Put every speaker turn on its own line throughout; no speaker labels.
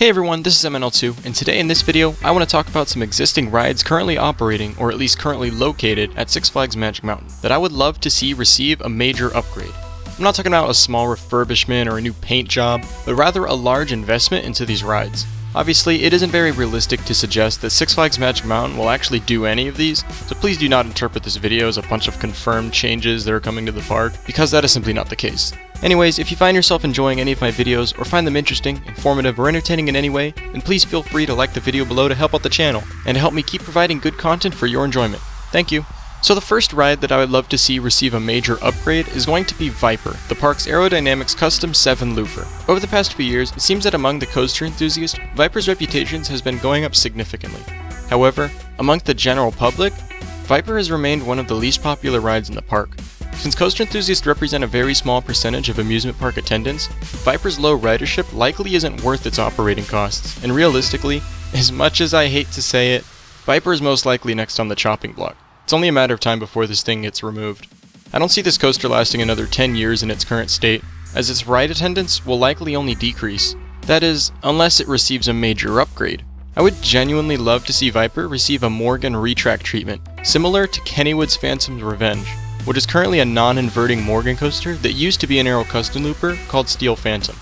Hey everyone, this is MNL2, and today in this video, I want to talk about some existing rides currently operating, or at least currently located, at Six Flags Magic Mountain, that I would love to see receive a major upgrade. I'm not talking about a small refurbishment or a new paint job, but rather a large investment into these rides. Obviously, it isn't very realistic to suggest that Six Flags Magic Mountain will actually do any of these, so please do not interpret this video as a bunch of confirmed changes that are coming to the park, because that is simply not the case. Anyways, if you find yourself enjoying any of my videos, or find them interesting, informative, or entertaining in any way, then please feel free to like the video below to help out the channel, and to help me keep providing good content for your enjoyment. Thank you! So the first ride that I would love to see receive a major upgrade is going to be Viper, the park's aerodynamics custom 7 looper. Over the past few years, it seems that among the coaster enthusiasts, Viper's reputation has been going up significantly. However, among the general public, Viper has remained one of the least popular rides in the park. Since coaster enthusiasts represent a very small percentage of amusement park attendance, Viper's low ridership likely isn't worth its operating costs, and realistically, as much as I hate to say it, Viper is most likely next on the chopping block. It's only a matter of time before this thing gets removed. I don't see this coaster lasting another 10 years in its current state, as its ride attendance will likely only decrease. That is, unless it receives a major upgrade. I would genuinely love to see Viper receive a Morgan retract treatment, similar to Kennywood's Phantom's Revenge, which is currently a non-inverting Morgan coaster that used to be an aero custom looper called Steel Phantom.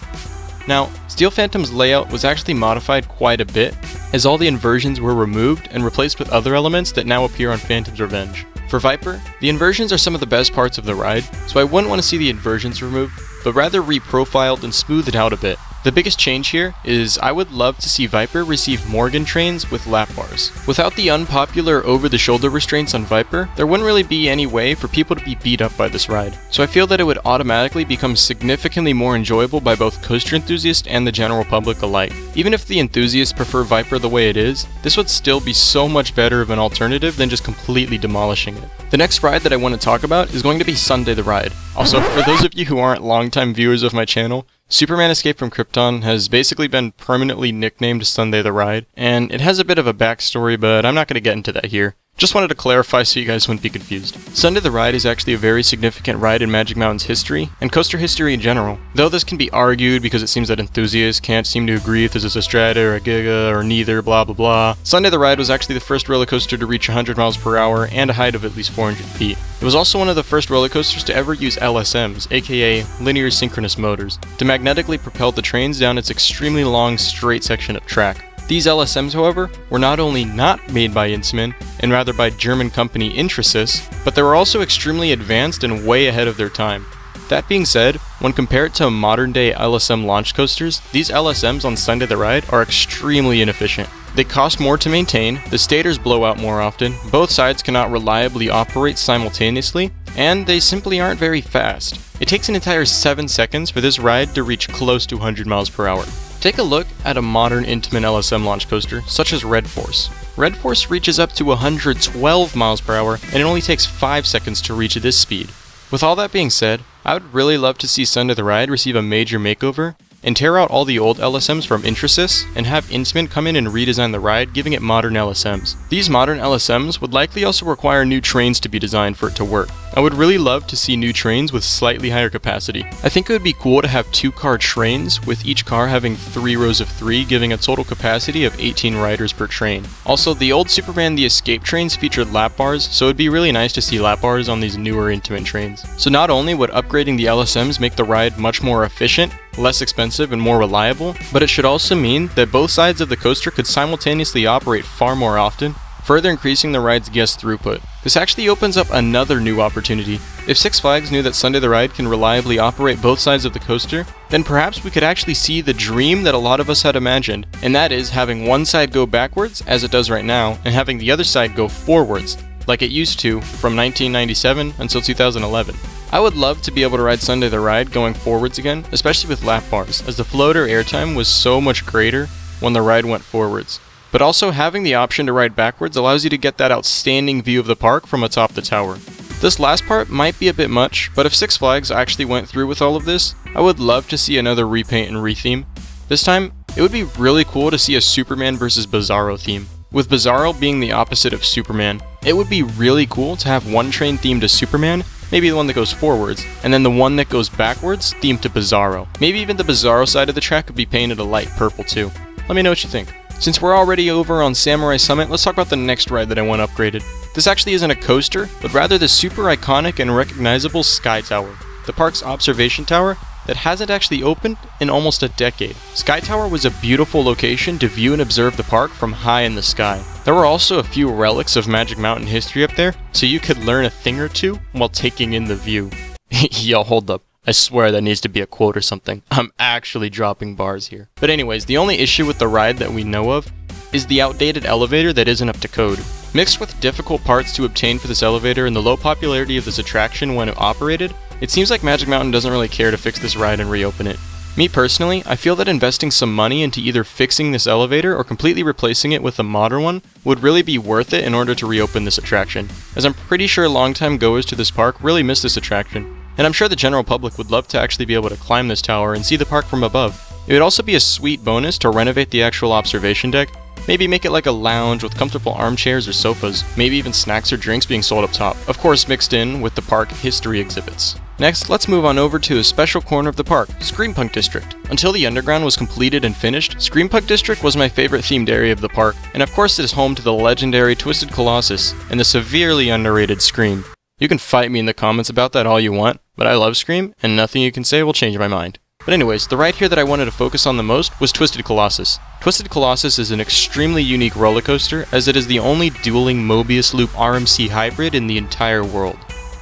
Now, Steel Phantom's layout was actually modified quite a bit, as all the inversions were removed and replaced with other elements that now appear on Phantom's Revenge. For Viper, the inversions are some of the best parts of the ride, so I wouldn't want to see the inversions removed, but rather reprofiled and smoothed out a bit. The biggest change here is I would love to see Viper receive Morgan trains with lap bars. Without the unpopular over-the-shoulder restraints on Viper, there wouldn't really be any way for people to be beat up by this ride. So I feel that it would automatically become significantly more enjoyable by both coaster enthusiasts and the general public alike. Even if the enthusiasts prefer Viper the way it is, this would still be so much better of an alternative than just completely demolishing it. The next ride that I want to talk about is going to be Sunday the Ride. Also, for those of you who aren't longtime viewers of my channel, Superman Escape from Krypton has basically been permanently nicknamed Sunday the Ride, and it has a bit of a backstory, but I'm not going to get into that here. Just wanted to clarify so you guys wouldn't be confused. Sunday the Ride is actually a very significant ride in Magic Mountain's history, and coaster history in general. Though this can be argued because it seems that enthusiasts can't seem to agree if this is a Strata or a Giga or neither, blah blah blah. Sunday the Ride was actually the first roller coaster to reach 100 miles per hour and a height of at least 400 feet. It was also one of the first roller coasters to ever use LSMs, aka linear synchronous motors, to magnetically propel the trains down its extremely long straight section of track. These LSMs, however, were not only not made by Intamin, and rather by German company Intrasys, but they were also extremely advanced and way ahead of their time. That being said, when compared to modern-day LSM launch coasters, these LSMs on Sunday the Ride are extremely inefficient. They cost more to maintain, the stators blow out more often, both sides cannot reliably operate simultaneously, and they simply aren't very fast. It takes an entire 7 seconds for this ride to reach close to 100 miles per hour. Take a look at a modern Intamin LSM launch coaster, such as Red Force. Red Force reaches up to 112 miles per hour, and it only takes 5 seconds to reach this speed. With all that being said, I would really love to see Sunday the Ride receive a major makeover, and tear out all the old LSMs from Intrasys, and have Intamin come in and redesign the ride, giving it modern LSMs. These modern LSMs would likely also require new trains to be designed for it to work. I would really love to see new trains with slightly higher capacity. I think it would be cool to have 2-car trains, with each car having 3 rows of 3, giving a total capacity of 18 riders per train. Also, the old Superman the Escape trains featured lap bars, so it'd be really nice to see lap bars on these newer Intamin trains. So not only would upgrading the LSMs make the ride much more efficient, less expensive, and more reliable, but it should also mean that both sides of the coaster could simultaneously operate far more often, further increasing the ride's guest throughput. This actually opens up another new opportunity. If Six Flags knew that Sunday the Ride can reliably operate both sides of the coaster, then perhaps we could actually see the dream that a lot of us had imagined, and that is having one side go backwards, as it does right now, and having the other side go forwards, like it used to from 1997 until 2011. I would love to be able to ride Sunday the Ride going forwards again, especially with lap bars, as the floater airtime was so much greater when the ride went forwards. But also having the option to ride backwards allows you to get that outstanding view of the park from atop the tower. This last part might be a bit much, but if Six Flags actually went through with all of this, I would love to see another repaint and retheme. This time, it would be really cool to see a Superman vs. Bizarro theme. With Bizarro being the opposite of Superman, it would be really cool to have one train themed to Superman, maybe the one that goes forwards, and then the one that goes backwards themed to Bizarro. Maybe even the Bizarro side of the track could be painted a light purple too. Let me know what you think. Since we're already over on Samurai Summit, let's talk about the next ride that I want upgraded. This actually isn't a coaster, but rather the super iconic and recognizable Sky Tower, the park's observation tower that hasn't actually opened in almost a decade. Sky Tower was a beautiful location to view and observe the park from high in the sky. There were also a few relics of Magic Mountain history up there, so you could learn a thing or two while taking in the view. Yo, hold up. I swear that needs to be a quote or something. I'm actually dropping bars here. But anyways, the only issue with the ride that we know of is the outdated elevator that isn't up to code. Mixed with difficult parts to obtain for this elevator and the low popularity of this attraction when it operated, it seems like Magic Mountain doesn't really care to fix this ride and reopen it. Me personally, I feel that investing some money into either fixing this elevator or completely replacing it with a modern one would really be worth it in order to reopen this attraction, as I'm pretty sure longtime goers to this park really miss this attraction. And I'm sure the general public would love to actually be able to climb this tower and see the park from above. It would also be a sweet bonus to renovate the actual observation deck, maybe make it like a lounge with comfortable armchairs or sofas, maybe even snacks or drinks being sold up top, of course mixed in with the park history exhibits. Next, let's move on over to a special corner of the park, Screampunk District. Until the underground was completed and finished, Screampunk District was my favorite themed area of the park, and of course it is home to the legendary Twisted Colossus and the severely underrated Scream. You can fight me in the comments about that all you want, but I love Scream, and nothing you can say will change my mind. But anyways, the ride here that I wanted to focus on the most was Twisted Colossus. Twisted Colossus is an extremely unique roller coaster, as it is the only dueling Mobius Loop RMC hybrid in the entire world.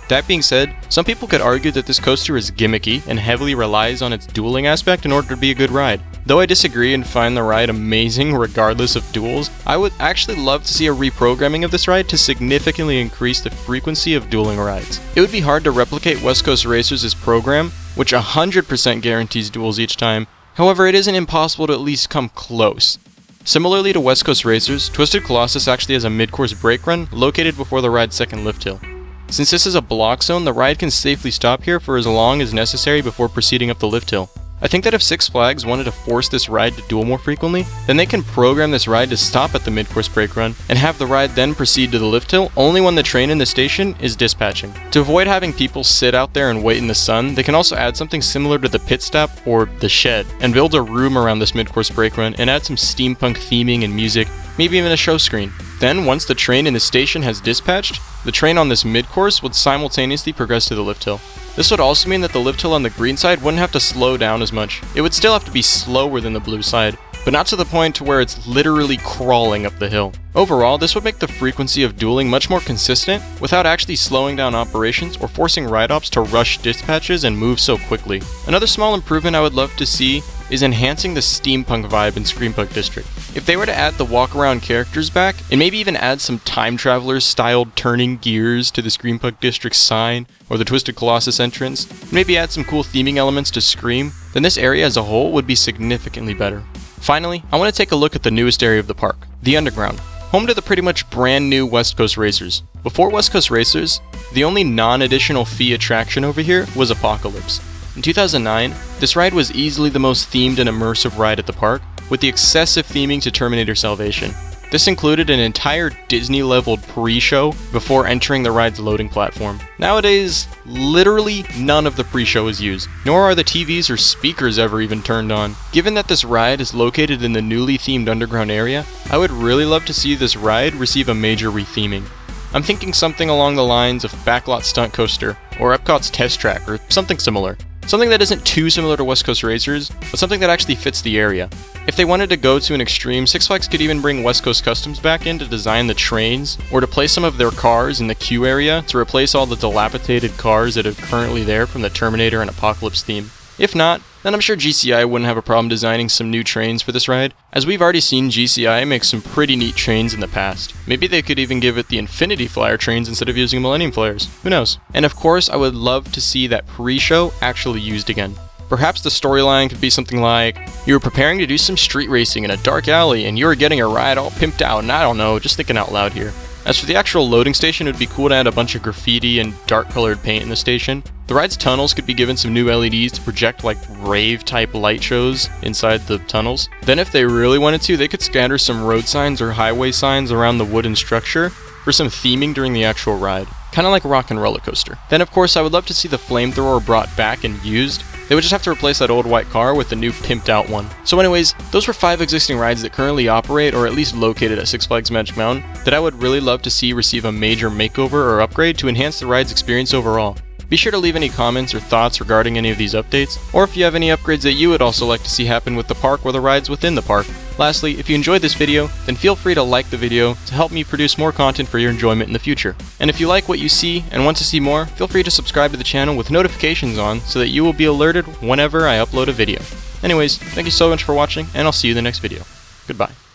That being said, some people could argue that this coaster is gimmicky and heavily relies on its dueling aspect in order to be a good ride. Though I disagree and find the ride amazing regardless of duels, I would actually love to see a reprogramming of this ride to significantly increase the frequency of dueling rides. It would be hard to replicate West Coast Racers' program, which 100% guarantees duels each time. However, it isn't impossible to at least come close. Similarly to West Coast Racers, Twisted Colossus actually has a mid-course brake run located before the ride's second lift hill. Since this is a block zone, the ride can safely stop here for as long as necessary before proceeding up the lift hill. I think that if Six Flags wanted to force this ride to duel more frequently, then they can program this ride to stop at the mid-course brake run, and have the ride then proceed to the lift hill only when the train in the station is dispatching. To avoid having people sit out there and wait in the sun, they can also add something similar to the pit stop or the shed, and build a room around this mid-course brake run and add some steampunk theming and music, maybe even a show screen. Then, once the train in the station has dispatched, the train on this mid-course would simultaneously progress to the lift hill. This would also mean that the lift hill on the green side wouldn't have to slow down as much. It would still have to be slower than the blue side, but not to the point to where it's literally crawling up the hill. Overall, this would make the frequency of dueling much more consistent without actually slowing down operations or forcing ride-ops to rush dispatches and move so quickly. Another small improvement I would love to see is enhancing the steampunk vibe in Screampunk District. If they were to add the walk-around characters back, and maybe even add some time traveler styled turning gears to the Screampunk District sign, or the Twisted Colossus entrance, and maybe add some cool theming elements to Scream, then this area as a whole would be significantly better. Finally, I want to take a look at the newest area of the park, the Underground, home to the pretty much brand new West Coast Racers. Before West Coast Racers, the only non-additional fee attraction over here was Apocalypse. In 2009, this ride was easily the most themed and immersive ride at the park, with the excessive theming to Terminator Salvation. This included an entire Disney-leveled pre-show before entering the ride's loading platform. Nowadays, literally none of the pre-show is used, nor are the TVs or speakers ever even turned on. Given that this ride is located in the newly themed underground area, I would really love to see this ride receive a major retheming. I'm thinking something along the lines of Backlot Stunt Coaster, or Epcot's Test Track, or something similar. Something that isn't too similar to West Coast Racers, but something that actually fits the area. If they wanted to go to an extreme, Six Flags could even bring West Coast Customs back in to design the trains, or to place some of their cars in the queue area to replace all the dilapidated cars that are currently there from the Terminator and Apocalypse theme. If not, then I'm sure GCI wouldn't have a problem designing some new trains for this ride, as we've already seen GCI make some pretty neat trains in the past. Maybe they could even give it the Infinity Flyer trains instead of using Millennium Flyers. Who knows? And of course, I would love to see that pre-show actually used again. Perhaps the storyline could be something like, you were preparing to do some street racing in a dark alley and you were getting a ride all pimped out, and I don't know, just thinking out loud here. As for the actual loading station, it would be cool to add a bunch of graffiti and dark colored paint in the station. The ride's tunnels could be given some new LEDs to project like rave type light shows inside the tunnels. Then if they really wanted to, they could scatter some road signs or highway signs around the wooden structure for some theming during the actual ride. kinda like a rock and roller coaster. Then of course I would love to see the flamethrower brought back and used. They would just have to replace that old white car with a new pimped out one. So anyways, those were 5 existing rides that currently operate or at least located at Six Flags Magic Mountain that I would really love to see receive a major makeover or upgrade to enhance the ride's experience overall. Be sure to leave any comments or thoughts regarding any of these updates, or if you have any upgrades that you would also like to see happen with the park or the rides within the park. Lastly, if you enjoyed this video, then feel free to like the video to help me produce more content for your enjoyment in the future. And if you like what you see and want to see more, feel free to subscribe to the channel with notifications on so that you will be alerted whenever I upload a video. Anyways, thank you so much for watching, and I'll see you in the next video. Goodbye.